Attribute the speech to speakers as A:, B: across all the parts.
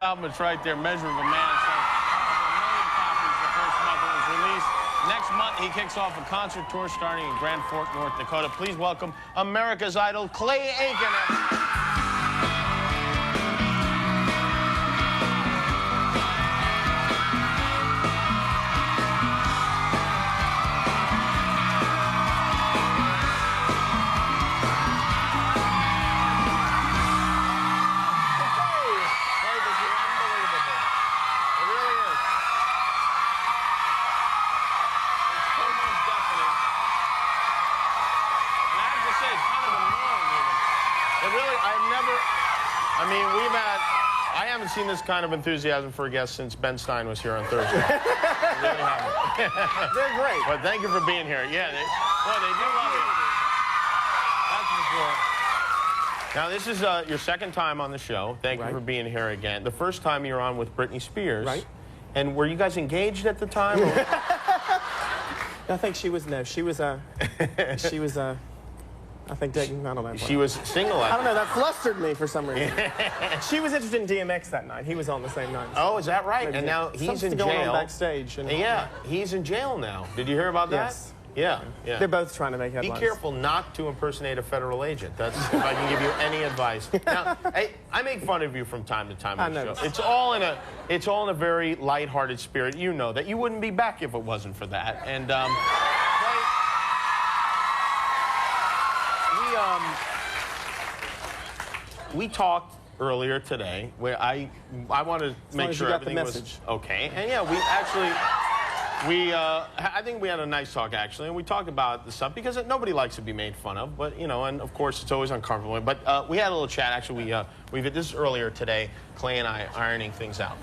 A: Album, it's right there, Measure of a Man. So, over 1 million copies the first month it was released. Next month, he kicks off a concert tour starting in Grand Forks, North Dakota. Please welcome America's Idol, Clay Aiken. I haven't seen this kind of enthusiasm for a guest since Ben Stein was here on Thursday. I really haven't.
B: They're great.
A: But thank you for being here. Yeah, they do love you. That's for sure. Now, this is your second time on the show. Thank you for being here again. The first time you were on with Britney Spears.
B: Right.
A: And were you guys engaged at the time?
B: I think she was, I think dating, I don't know.
A: She was single.
B: I don't know, that flustered me for some reason. She was interested in DMX that night. He was on the same night.
A: Oh, is that right?
B: Maybe.
A: And now he's
B: Something's
A: in
B: going
A: jail.
B: on backstage. And
A: yeah, he's in jail now. Did you hear about that?
B: Yes.
A: Yeah.
B: They're both trying to make headlines.
A: Be careful not to impersonate a federal agent. That's if I can give you any advice. Now, I make fun of you from time to time on the show. It's all in a very lighthearted spirit. You know that. You wouldn't be back if it wasn't for that. And we talked earlier today where I wanted to make sure everything was okay. And yeah, I think we had a nice talk actually, and we talked about the stuff because nobody likes to be made fun of, but you know, and of course it's always uncomfortable. But we had a little chat actually. This is earlier today. Clay and I ironing things out.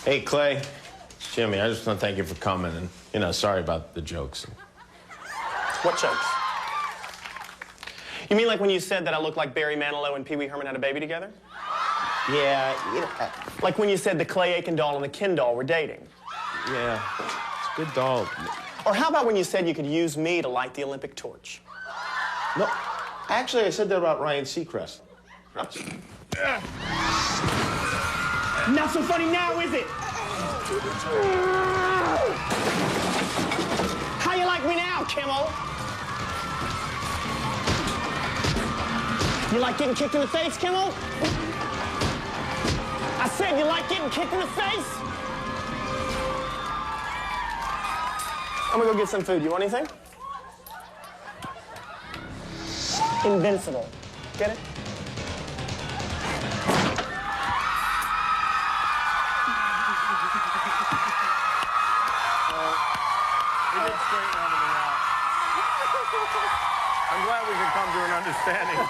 A: Hey Clay, it's Jimmy. I just want to thank you for coming, and sorry about the jokes.
C: What jokes? You mean like when you said that I look like Barry Manilow and Pee Wee Herman had a baby together?
A: Yeah,
C: like when you said the Clay Aiken doll and the Ken doll were dating?
A: Yeah, it's a good doll.
C: Or how about when you said you could use me to light the Olympic torch?
A: No, actually I said that about Ryan Seacrest.
C: Not so funny now, is it? How you like me now, Kimmel? You like getting kicked in the face, Kimmel? I said you like getting kicked in the face? I'm gonna go get some food. You want anything? Invincible. Get it?
A: We did straighten everything out. I'm glad we could come to an understanding.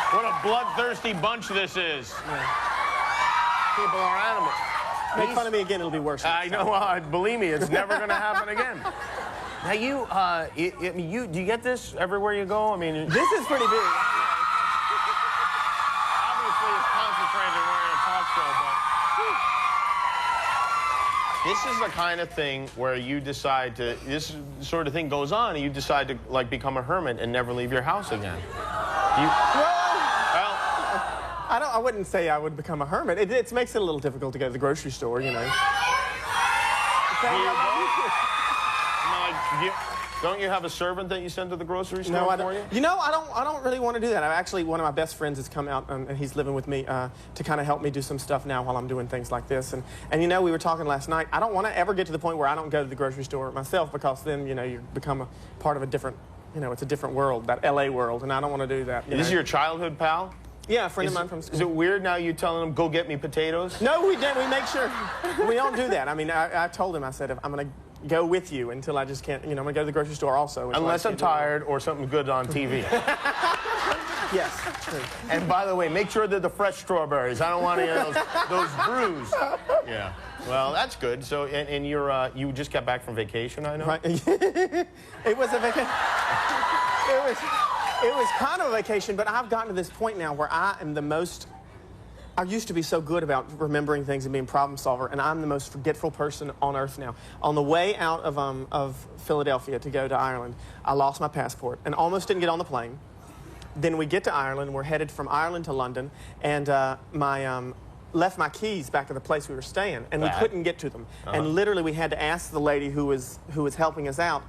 A: What a bloodthirsty bunch this is. People are animals.
B: Make fun of me again, it'll be worse.
A: I know. Believe me, it's never going to happen again. Now do you get this everywhere you go? I mean,
B: this is pretty big.
A: Obviously, it's concentrated when we're in a talk show, but this is the kind of thing where you decide to. This sort of thing goes on, and you decide to like become a hermit and never leave your house again.
B: I wouldn't say I would become a hermit. It makes it a little difficult to go to the grocery store, you know.
A: Don't you have a servant that you send to the grocery store
B: no, I
A: for
B: don't.
A: you?
B: You know, I don't really want to do that. Actually, one of my best friends has come out, and he's living with me to kind of help me do some stuff now while I'm doing things like this. And you know, we were talking last night. I don't want to ever get to the point where I don't go to the grocery store myself, because then, you know, you become a part of a different, you know, it's a different world, that LA world, and I don't want to do that.
A: Is this your childhood pal?
B: Yeah, a friend of mine from school.
A: Is it weird now you telling him, go get me potatoes?
B: No, we don't. We make sure. We don't do that. I mean, I told him, I said, I'm going to go with you until I just can't, you know, I'm going to go to the grocery store also.
A: Unless I'm tired or something good on TV.
B: Yes. True.
A: And by the way, make sure they're the fresh strawberries. I don't want any of those brews. Yeah. Well, that's good. So, and you're, you just got back from vacation, I know?
B: Right. It was a vacation. It was kind of a vacation, but I've gotten to this point now where I am the most I used to be so good about remembering things and being a problem solver, and I'm the most forgetful person on earth now. On the way out of Philadelphia to go to Ireland, I lost my passport and almost didn't get on the plane. then we get to Ireland. We're headed from Ireland to London, and left my keys back at the place we were staying, and we couldn't get to them. And literally, we had to ask the lady who was helping us out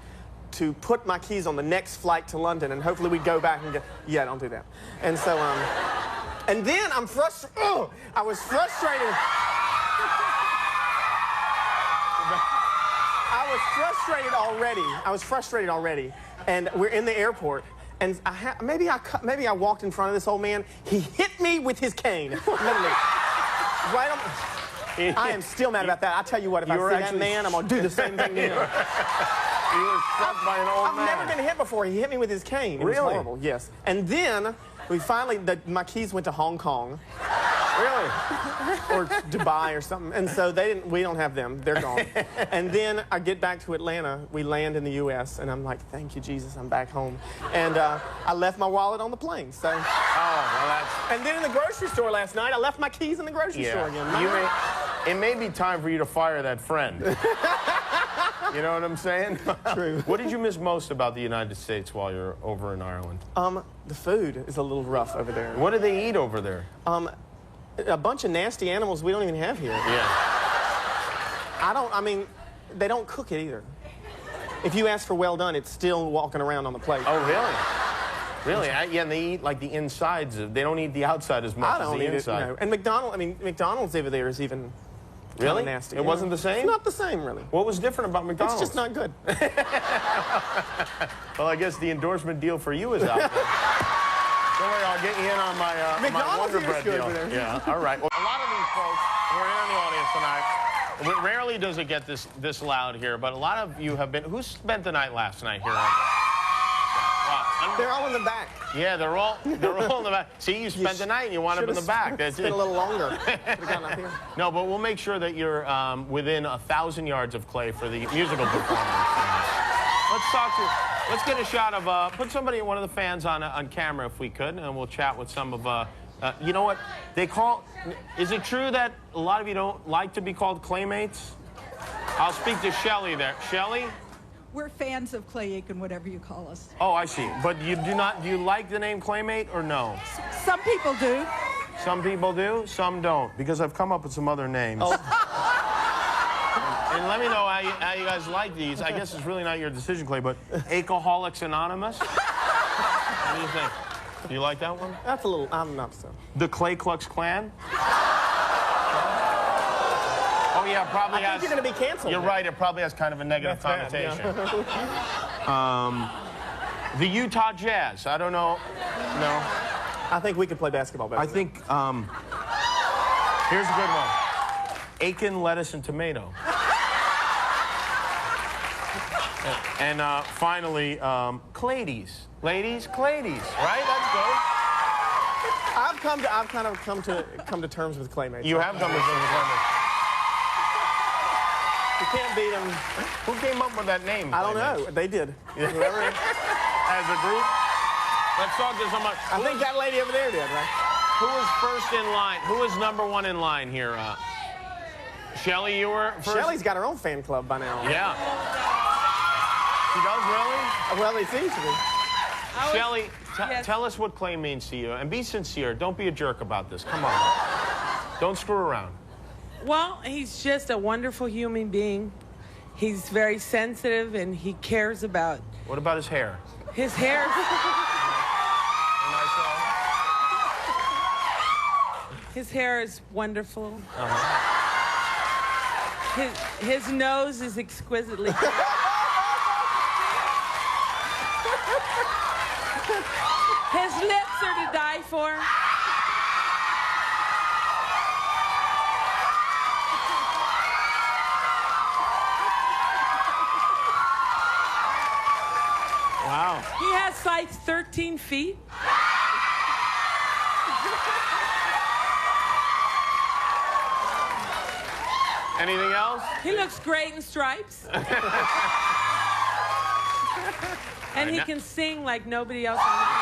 B: to put my keys on the next flight to London, and hopefully we'd go back and go, yeah, don't do that. And so, and then I'm frustrated. Oh, I was frustrated. I was frustrated already. And we're in the airport, and maybe I walked in front of this old man. He hit me with his cane, literally. Right on. I am still mad about that. I tell you what, if I see that man, I'm gonna do the same thing to him.
A: You were struck by an old man.
B: I've never been hit before. He hit me with his cane. It was horrible. Yes. And then we finally, my keys went to Hong Kong.
A: Really?
B: Or Dubai or something. And so we don't have them. They're gone. And then I get back to Atlanta. We land in the U.S. And I'm like, thank you, Jesus, I'm back home. And I left my wallet on the plane. So.
A: Oh, well, that's...
B: And then in the grocery store last night, I left my keys in the grocery store again.
A: It may be time for you to fire that friend. You know what I'm saying?
B: True.
A: What did you miss most about the United States while you're over in Ireland?
B: The food is a little rough over there.
A: What do they eat over there?
B: A bunch of nasty animals we don't even have here.
A: Yeah.
B: I mean, they don't cook it either. If you ask for well done, it's still walking around on the plate.
A: Oh, really? Really? Yeah, and they eat like the insides. They don't eat the outside as much as the inside.
B: No. And McDonald's over there is even
A: really
B: nasty.
A: It wasn't the same?
B: It's not the same, really.
A: What was different about McDonald's?
B: It's just not good.
A: Well, I guess the endorsement deal for you is out there. Don't worry, I'll get you in on my, my Wonder Bread deal. Yeah, all right. Well, a lot of these folks who are in the audience tonight, rarely does it get this loud here, but a lot of you have been... Who spent the night last night here? Wow.
B: They're all in the back.
A: Yeah, they're all in the back. See, you spent the night and you wound up in the back.
B: That's been a little longer.
A: No, but we'll make sure that you're within 1,000 yards of Clay for the musical performance. Let's get a shot of, put somebody, one of the fans on camera if we could, and we'll chat with some of, you know what, is it true that a lot of you don't like to be called Claymates? I'll speak to Shelley there. Shelley?
D: We're fans of Clay Aiken, whatever you call us.
A: Oh, I see. But do you like the name Claymate or no?
D: Some people do.
A: Some people do, some don't, because I've come up with some other names. Oh. And let me know how you guys like these. I guess it's really not your decision, Clay, but Alcoholics Anonymous? What do you think? Do you like that one?
B: That's a little, I'm not so.
A: The Clay Klux Klan? Oh, yeah, probably has...
B: I think you're going to be canceled.
A: You're right, it probably has kind of a negative connotation. Yeah. The Utah Jazz, I don't know. No.
B: I think we could play basketball better.
A: I think, here's a good one. Aiken, lettuce, and tomato. And finally, Cladies. Ladies, Cladies, right? That's good.
B: I've kind of come to terms with Claymates.
A: You have come to terms with Claymates.
B: You can't beat them.
A: Who came up with that name?
B: I don't know. They did.
A: Whoever, as a group. Let's talk to someone.
B: I think that lady over there did, right?
A: Who was first in line? Who was #1 in line here? Shelley, you were first?
B: Shelley's got her own fan club by now.
A: Yeah. She does, really?
B: Well, it seems to be.
A: Shelley, tell us what Clay means to you. And be sincere. Don't be a jerk about this. Come on. Don't screw around.
E: Well, he's just a wonderful human being. He's very sensitive, and he cares about...
A: What about his hair?
E: His hair... His hair is wonderful. His nose is exquisitely... His lips are to die for.
A: Wow.
E: He has size 13 feet.
A: Anything else?
E: He looks great in stripes. And he can sing like nobody else on the